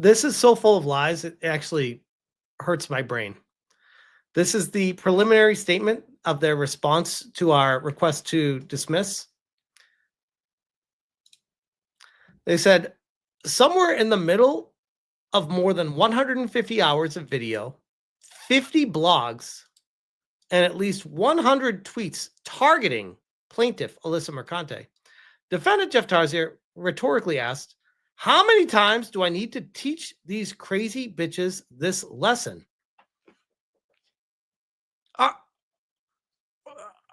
This is so full of lies, it actually hurts my brain. This is the preliminary statement of their response to our request to dismiss. They said, somewhere in the middle of more than 150 hours of video, 50 blogs, and at least 100 tweets targeting plaintiff Alyssa Mercante, defendant Jeff Tarzier rhetorically asked, how many times do I need to teach these crazy bitches this lesson?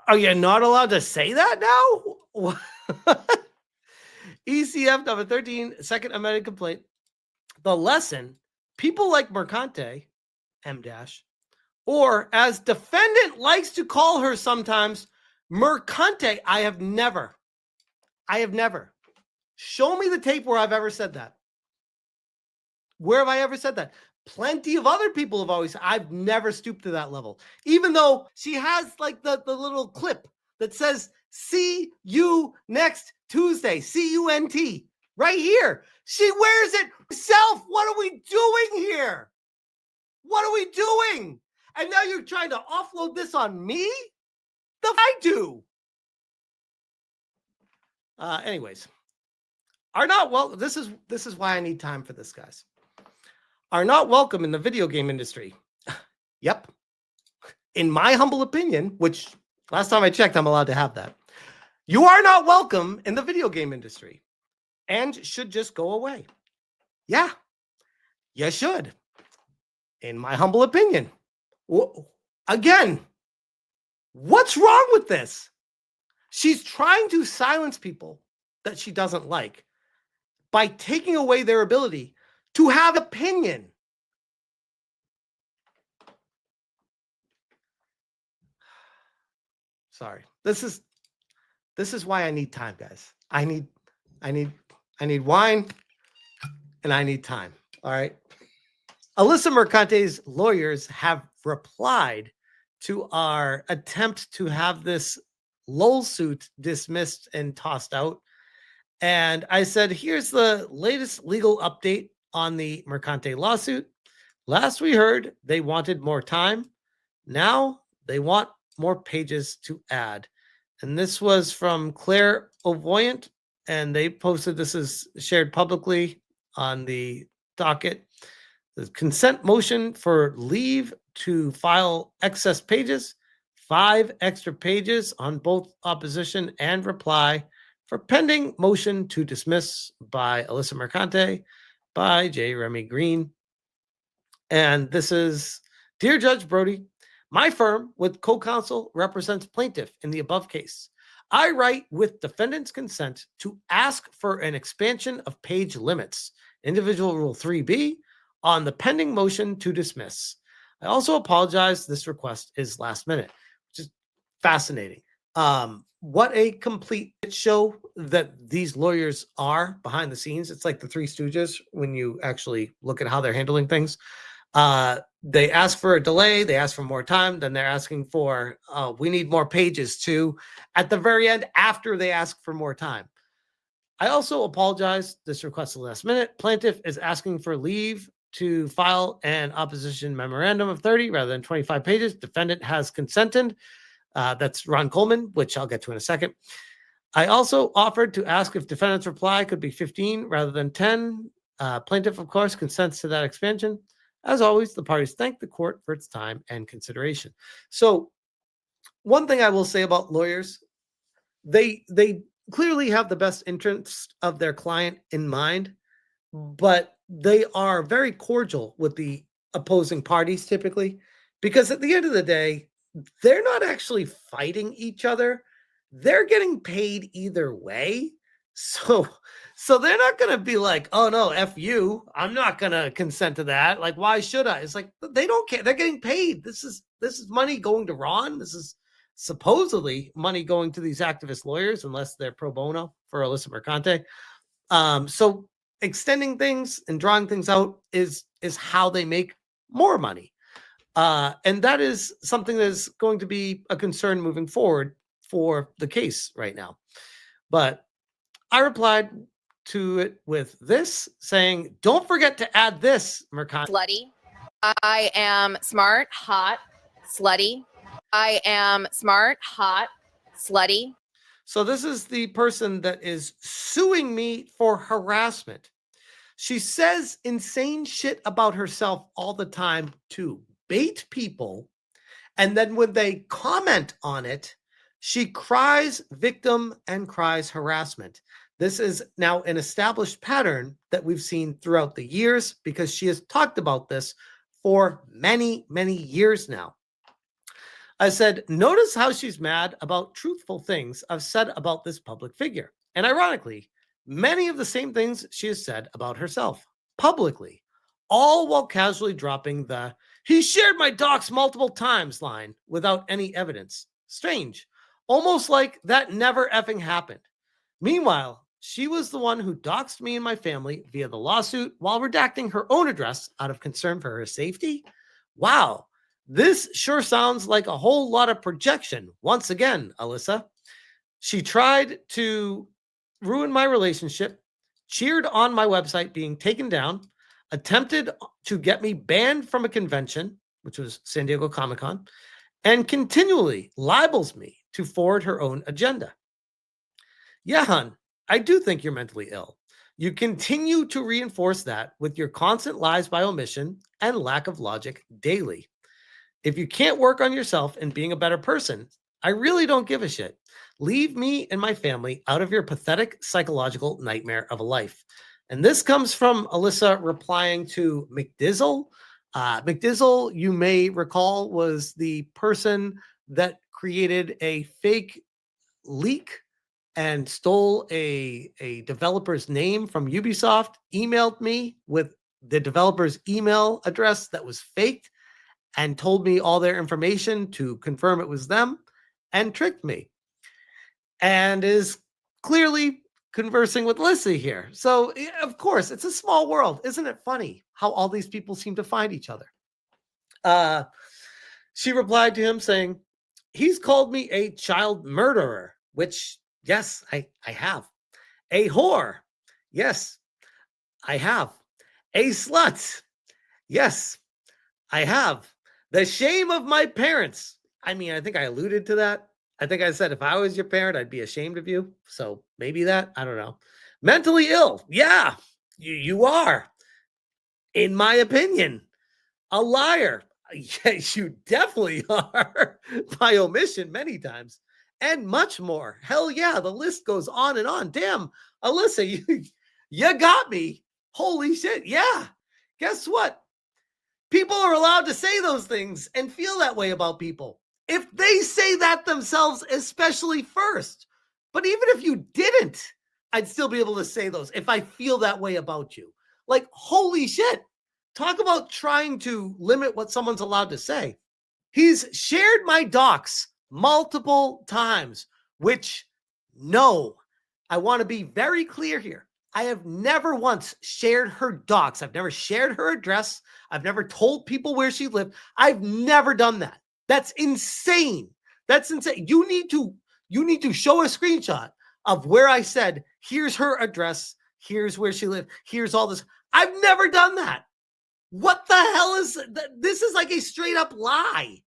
Are you not allowed to say that now? ECF number 13, second amended complaint. The lesson, people like Mercante, M dash, or as defendant likes to call her sometimes, Mercante. I have never. Show me the tape where I've ever said that. Where have I ever said that? Plenty of other people have always, I've never stooped to that level. Even though she has like the little clip that says, see you next Tuesday, C-U-N-T, right here. She wears it herself. What are we doing here? What are we doing? And now you're trying to offload this on me? The f I do. Anyways, are not well. This is why I need time for this, guys. Are not welcome in the video game industry. Yep. In my humble opinion, which last time I checked, I'm allowed to have that. You are not welcome in the video game industry and should just go away. Yeah, you should. In my humble opinion. Again, what's wrong with this? She's trying to silence people that she doesn't like by taking away their ability to have opinion. Sorry. This is why I need time, guys. I need wine and I need time. All right. Alyssa Mercante's lawyers have replied to our attempt to have this lawsuit dismissed and tossed out. And I said, here's the latest legal update on the Mercante lawsuit. Last we heard, they wanted more time. Now they want more pages to add. And this was from Claire Ovoyant, and they posted, this is shared publicly on the docket. The consent motion for leave to file excess pages, 5 extra pages on both opposition and reply for pending motion to dismiss by Alyssa Mercante by J. Remy Green. And this is, Dear Judge Brody, my firm with co-counsel represents plaintiff in the above case. I write with defendant's consent to ask for an expansion of page limits, individual rule 3B, on the pending motion to dismiss. I also apologize. This request is last minute, which is fascinating. What a complete show that these lawyers are behind the scenes. It's like the Three Stooges when you actually look at how they're handling things. They ask for a delay, they ask for more time, then they're asking for, we need more pages too, at the very end after they ask for more time. I also apologize, this request is last minute. Plaintiff is asking for leave to file an opposition memorandum of 30 rather than 25 pages. Defendant has consented. That's Ron Coleman, which I'll get to in a second. I also offered to ask if defendant's reply could be 15 rather than 10. Plaintiff, of course, consents to that expansion. As always, the parties thank the court for its time and consideration. So one thing I will say about lawyers, they clearly have the best interest of their client in mind, but they are very cordial with the opposing parties typically, because at the end of the day, they're not actually fighting each other. They're getting paid either way. So they're not going to be like, oh no, F you, I'm not going to consent to that. Like, why should I? It's like, they don't care. They're getting paid. This is money going to Ron. This is supposedly money going to these activist lawyers, unless they're pro bono for Alyssa Mercante. So extending things and drawing things out is how they make more money. And that is something that is going to be a concern moving forward for the case right now. But I replied, to it with this, saying, don't forget to add this, Mercante. Slutty. I am smart, hot, slutty. I am smart, hot, slutty. So this is the person that is suing me for harassment. She says insane shit about herself all the time to bait people. And then when they comment on it, she cries victim and cries harassment. This is now an established pattern that we've seen throughout the years because she has talked about this for many, many years now. I said, notice how she's mad about truthful things I've said about this public figure. And ironically, many of the same things she has said about herself publicly, all while casually dropping the "he shared my docs multiple times" line without any evidence. Strange. Almost like that never effing happened. Meanwhile, she was the one who doxed me and my family via the lawsuit while redacting her own address out of concern for her safety. Wow. This sure sounds like a whole lot of projection. Once again, Alyssa, she tried to ruin my relationship, cheered on my website being taken down, attempted to get me banned from a convention, which was San Diego Comic-Con, and continually libels me to forward her own agenda. Yeah, hun, I do think you're mentally ill. You continue to reinforce that with your constant lies by omission and lack of logic daily. If you can't work on yourself and being a better person, I really don't give a shit. Leave me and my family out of your pathetic psychological nightmare of a life. And this comes from Alyssa replying to McDizzle. McDizzle, you may recall, was the person that created a fake leak and stole a developer's name from Ubisoft, emailed me with the developer's email address that was faked, and told me all their information to confirm it was them, and tricked me, and is clearly conversing with Lissy here. So, of course, it's a small world. Isn't it funny how all these people seem to find each other? She replied to him saying, he's called me a child murderer, which, yes, I have. A whore. Yes, I have. A slut. Yes, I have. The shame of my parents. I mean, I think I alluded to that. I think I said if I was your parent, I'd be ashamed of you. So maybe that. I don't know. Mentally ill. Yeah, you are. In my opinion. A liar. Yes, you definitely are. By omission many times. And much more. Hell yeah, the list goes on and on. Damn, Alyssa, you got me. Holy shit. Yeah. Guess what? People are allowed to say those things and feel that way about people. If they say that themselves, especially first. But even if you didn't, I'd still be able to say those if I feel that way about you. Like, holy shit. Talk about trying to limit what someone's allowed to say. He's shared my docs multiple times, which, no, I want to be very clear here. I have never once shared her docs. I've never shared her address. I've never told people where she lived. I've never done that. That's insane. That's insane. You need to show a screenshot of where I said, here's her address, here's where she lived, here's all this. I've never done that. What the hell is this? Is like a straight up lie.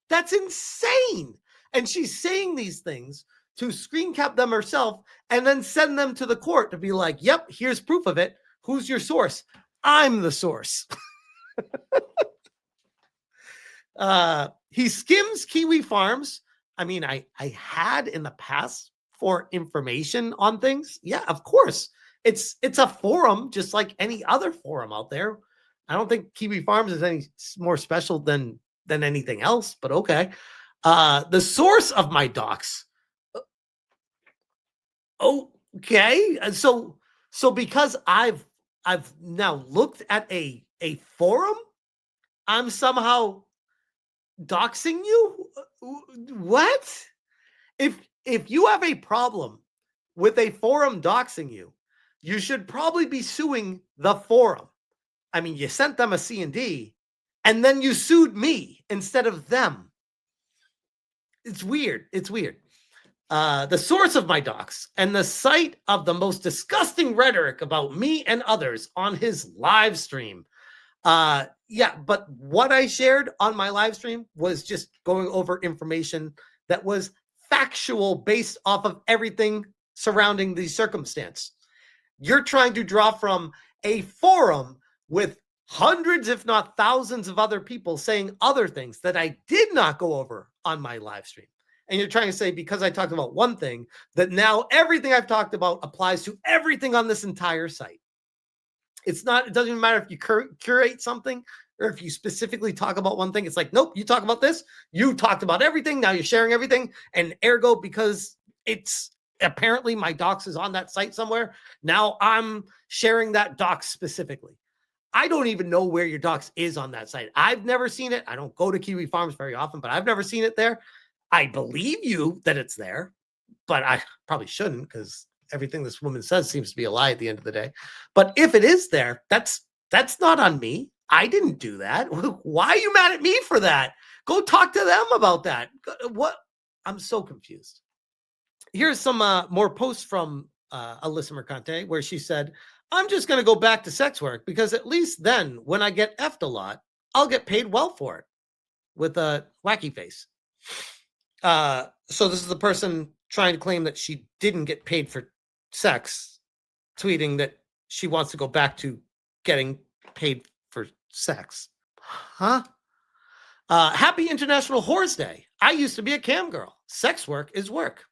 That's insane. And she's saying these things to screen cap them herself and then send them to the court to be like, yep, here's proof of it. Who's your source? I'm the source. He skims Kiwi Farms. I mean, I had in the past for information on things. Yeah, of course. It's a forum just like any other forum out there. I don't think Kiwi Farms is any more special than anything else, but okay. The source of my docs. Okay. So because I've now looked at a forum, I'm somehow doxing you? What? If you have a problem with a forum doxing you, you should probably be suing the forum. I mean, you sent them a C&D and then you sued me instead of them. It's weird. It's weird. The source of my docs and the site of the most disgusting rhetoric about me and others on his live stream. Yeah, but what I shared on my live stream was just going over information that was factual based off of everything surrounding the circumstance. You're trying to draw from a forum with hundreds, if not thousands, of other people saying other things that I did not go over on my live stream. And you're trying to say, because I talked about one thing, that now everything I've talked about applies to everything on this entire site. It doesn't even matter if you curate something or if you specifically talk about one thing. It's like, nope, you talk about this. You talked about everything. Now you're sharing everything. And ergo, because it's apparently my docs is on that site somewhere, now I'm sharing that docs specifically. I don't even know where your docs is on that site. I've never seen it. I don't go to Kiwi Farms very often, but I've never seen it there. I believe you that it's there, but I probably shouldn't, because everything this woman says seems to be a lie at the end of the day. But if it is there, that's not on me. I didn't do that. Why are you mad at me for that? Go talk to them about that. What? I'm so confused. Here's some more posts from Alyssa Mercante, where she said, I'm just going to go back to sex work because at least then when I get effed a lot, I'll get paid well for it, with a wacky face. So this is the person trying to claim that she didn't get paid for sex, tweeting that she wants to go back to getting paid for sex. Huh? Happy International Whores Day. I used to be a cam girl. Sex work is work.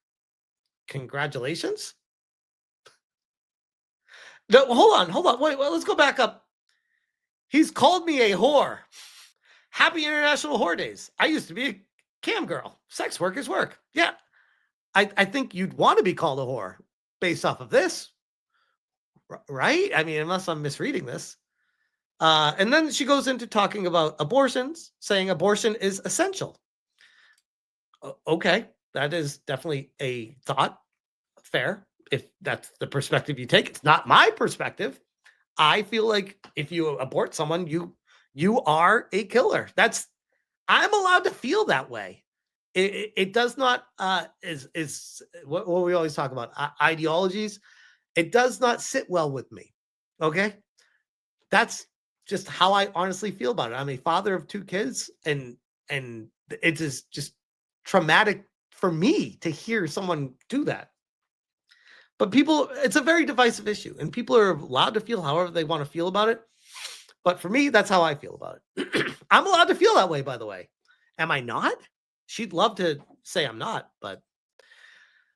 Congratulations. No, hold on. Wait, let's go back up. He's called me a whore. Happy International Whore Days. I used to be a cam girl. Sex work is work. Yeah. I think you'd want to be called a whore based off of this, right? I mean, unless I'm misreading this. And then she goes into talking about abortions, saying abortion is essential. Okay, that is definitely a thought. Fair. If that's the perspective you take. It's not my perspective. I feel like if you abort someone, you are a killer. I'm allowed to feel that way. It does not is what we always talk about, ideologies. It does not sit well with me. Okay, that's just how I honestly feel about it. I'm a father of 2 kids, and it is just traumatic for me to hear someone do that. But people, it's a very divisive issue, and people are allowed to feel however they want to feel about it. But for me, that's how I feel about it. I'm allowed to feel that way, by the way. Am I not? She'd love to say I'm not, but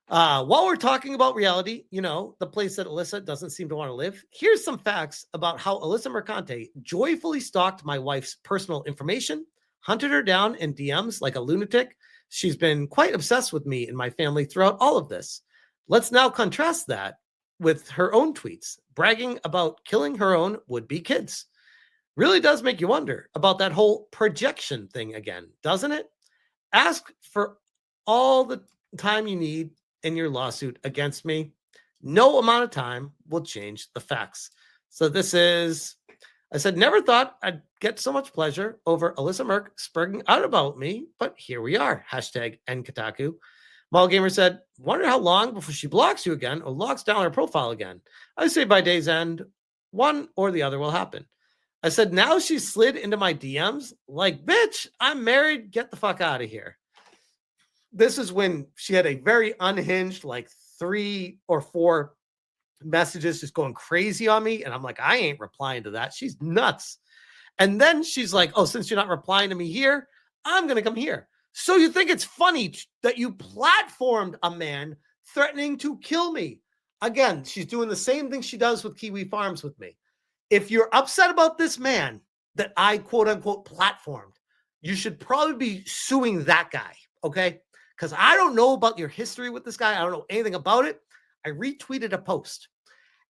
while we're talking about reality, the place that Alyssa doesn't seem to want to live, here's some facts about how Alyssa Mercante joyfully stalked my wife's personal information, hunted her down in DMs like a lunatic. She's been quite obsessed with me and my family throughout all of this. Let's now contrast that with her own tweets, bragging about killing her own would-be kids. Really does make you wonder about that whole projection thing again, doesn't it? Ask for all the time you need in your lawsuit against me. No amount of time will change the facts. So I said, never thought I'd get so much pleasure over Alyssa Merc spurging out about me, but here we are. Hashtag #NKotaku. Gamer said, wonder how long before she blocks you again or locks down her profile again. I say by day's end, one or the other will happen. I said, now she slid into my DMs like, bitch, I'm married. Get the fuck out of here. This is when she had a very unhinged, like 3 or 4 messages just going crazy on me. And I'm like, I ain't replying to that. She's nuts. And then she's like, oh, since you're not replying to me here, I'm going to come here. So you think it's funny that you platformed a man threatening to kill me? Again, she's doing the same thing she does with Kiwi Farms with me. If you're upset about this man that I quote unquote platformed, you should probably be suing that guy. Okay. Because I don't know about your history with this guy. I don't know anything about it. I retweeted a post.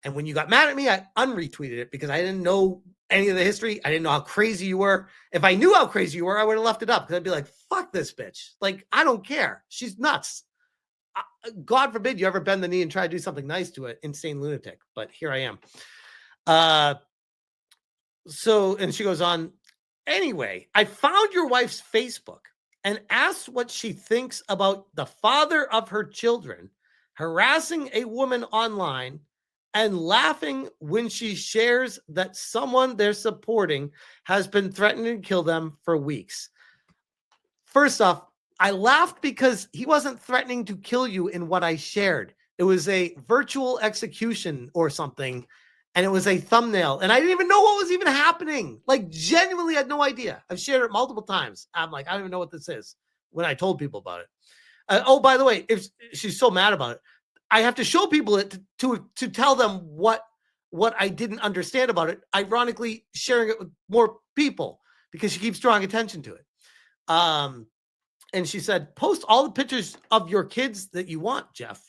And when you got mad at me, I unretweeted it because I didn't know any of the history. I didn't know how crazy you were. If I knew how crazy you were, I would have left it up because I'd be like, fuck this bitch. Like, I don't care. She's nuts. God forbid you ever bend the knee and try to do something nice to an insane lunatic. But here I am. And she goes on, anyway, I found your wife's Facebook and asks what she thinks about the father of her children harassing a woman online and laughing when she shares that someone they're supporting has been threatening to kill them for weeks. First off, I laughed because he wasn't threatening to kill you in what I shared. It was a virtual execution or something, and it was a thumbnail, and I didn't even know what was even happening. Like, genuinely had no idea. I've shared it multiple times. I'm like, I don't even know what this is when I told people about it. Oh, by the way, if she's so mad about it, I have to show people it to tell them what I didn't understand about it. Ironically, sharing it with more people because she keeps drawing attention to it. And she said, post all the pictures of your kids that you want, Jeff.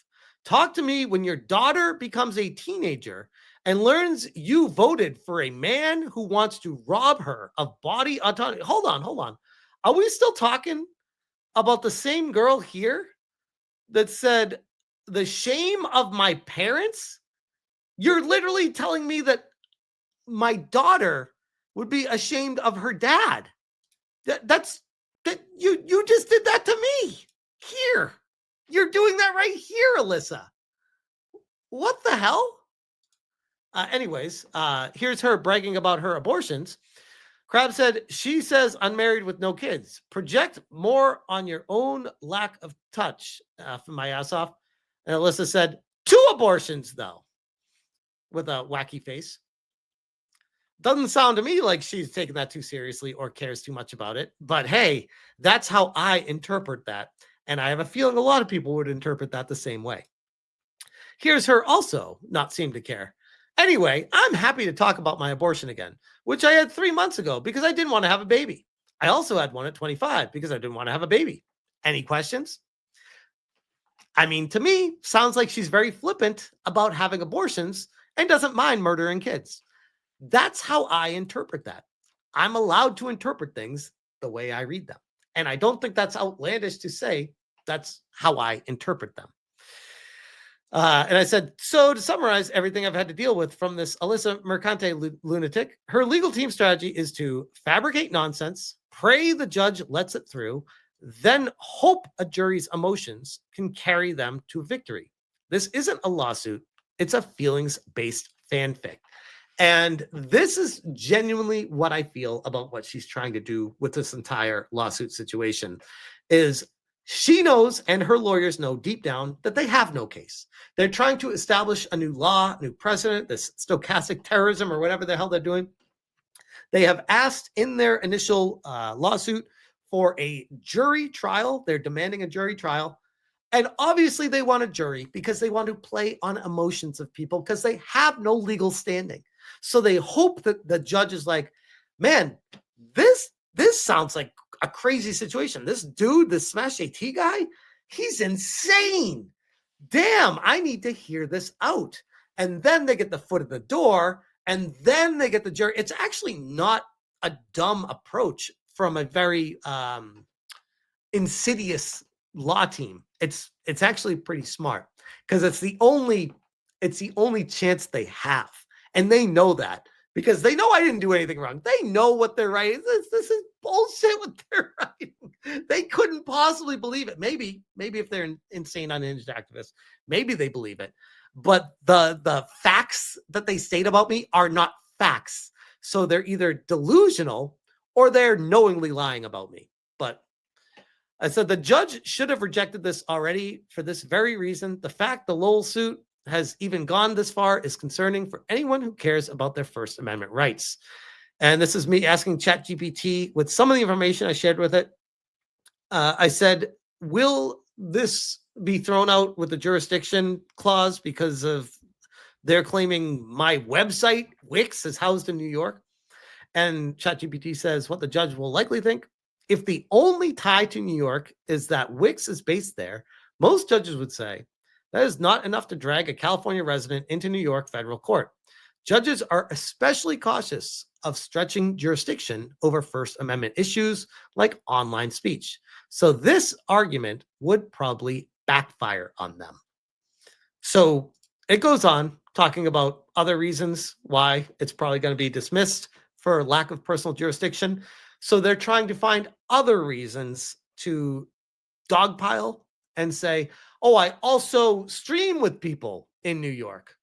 Talk to me when your daughter becomes a teenager and learns you voted for a man who wants to rob her of body autonomy. Hold on. Are we still talking about the same girl here that said, the shame of my parents? You're literally telling me that my daughter would be ashamed of her dad. You just did that to me here. You're doing that right here, Alyssa. What the hell? Anyways, here's her bragging about her abortions. Crab said, she says unmarried with no kids. Project more on your own lack of touch. From my ass off. And Alyssa said, 2 abortions, though, with a wacky face. Doesn't sound to me like she's taking that too seriously or cares too much about it. But hey, that's how I interpret that. And I have a feeling a lot of people would interpret that the same way. Here's her also not seem to care. Anyway, I'm happy to talk about my abortion again, which I had 3 months ago because I didn't want to have a baby. I also had one at 25 because I didn't want to have a baby. Any questions? I mean, to me, sounds like she's very flippant about having abortions and doesn't mind murdering kids. That's how I interpret that. I'm allowed to interpret things the way I read them. And I don't think that's outlandish to say that's how I interpret them. And I said, so to summarize everything I've had to deal with from this Alyssa Mercante lunatic, her legal team strategy is to fabricate nonsense, pray the judge lets it through, then hope a jury's emotions can carry them to victory. This isn't a lawsuit. It's a feelings-based fanfic. And this is genuinely what I feel about what she's trying to do with this entire lawsuit situation is she knows and her lawyers know deep down that they have no case. They're trying to establish a new law, new precedent, this stochastic terrorism or whatever the hell they're doing. They have asked in their initial lawsuit for a jury trial. They're demanding a jury trial. And obviously they want a jury because they want to play on emotions of people because they have no legal standing. So they hope that the judge is like, man, this sounds like a crazy situation. This dude, this Smash AT guy, he's insane. Damn, I need to hear this out. And then they get the foot of the door and then they get the jury. It's actually not a dumb approach from a very insidious law team. It's actually pretty smart because it's the only chance they have. And they know that because they know I didn't do anything wrong. They know what they're writing. This is bullshit what they're writing. They couldn't possibly believe it. Maybe if they're insane, unhinged activists, maybe they believe it. But the facts that they state about me are not facts. So they're either delusional or they're knowingly lying about me. But I said the judge should have rejected this already for this very reason. The fact the Lowell suit has even gone this far is concerning for anyone who cares about their First Amendment rights. And this is me asking ChatGPT with some of the information I shared with it. I said, will this be thrown out with the jurisdiction clause because of they're claiming my website, Wix, is housed in New York? And ChatGPT says what the judge will likely think. If the only tie to New York is that Wix is based there, most judges would say that is not enough to drag a California resident into New York federal court. Judges are especially cautious of stretching jurisdiction over First Amendment issues like online speech. So this argument would probably backfire on them. So it goes on talking about other reasons why it's probably going to be dismissed for lack of personal jurisdiction. So they're trying to find other reasons to dogpile and say, oh, I also stream with people in New York,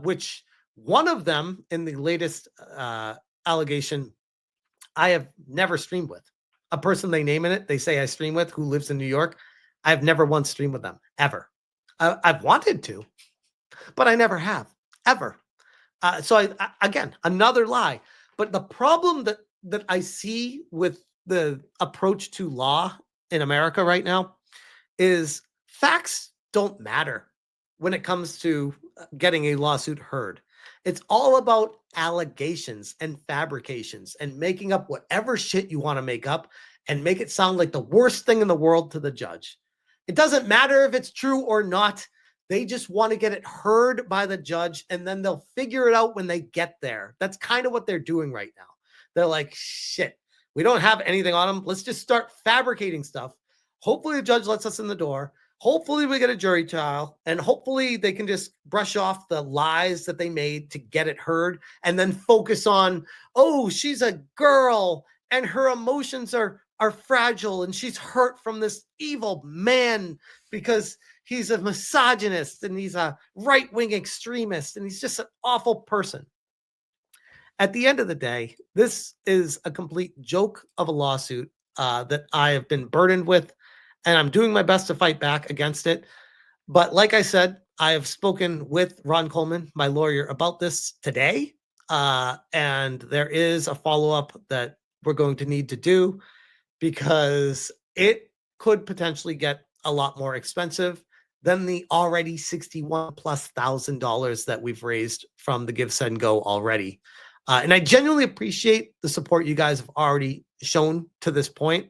which one of them in the latest allegation, I have never streamed with. A person they name in it, they say I stream with, who lives in New York. I've never once streamed with them, ever. I've wanted to, but I never have, ever. So again, another lie. But the problem that I see with the approach to law in America right now is facts don't matter when it comes to getting a lawsuit heard. It's all about allegations and fabrications and making up whatever shit you want to make up and make it sound like the worst thing in the world to the judge. It doesn't matter if it's true or not. They just want to get it heard by the judge, and then they'll figure it out when they get there. That's kind of what they're doing right now. They're like, shit, we don't have anything on them. Let's just start fabricating stuff. Hopefully the judge lets us in the door. Hopefully we get a jury trial, and hopefully they can just brush off the lies that they made to get it heard and then focus on, oh, she's a girl and her emotions are fragile and she's hurt from this evil man because he's a misogynist and he's a right-wing extremist and he's just an awful person. At the end of the day, this is a complete joke of a lawsuit that I have been burdened with, and I'm doing my best to fight back against it. But like I said, I have spoken with Ron Coleman, my lawyer, about this today, and there is a follow-up that we're going to need to do because it could potentially get a lot more expensive than the already $61,000+ that we've raised from the Give, Send, Go already. And I genuinely appreciate the support you guys have already shown to this point.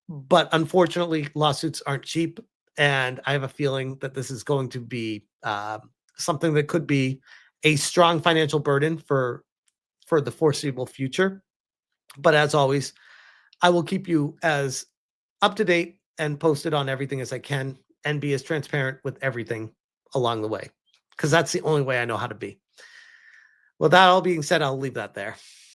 But unfortunately, lawsuits aren't cheap. And I have a feeling that this is going to be something that could be a strong financial burden for the foreseeable future. But as always, I will keep you as up to date and posted on everything as I can and be as transparent with everything along the way, because that's the only way I know how to be. With that all being said, I'll leave that there.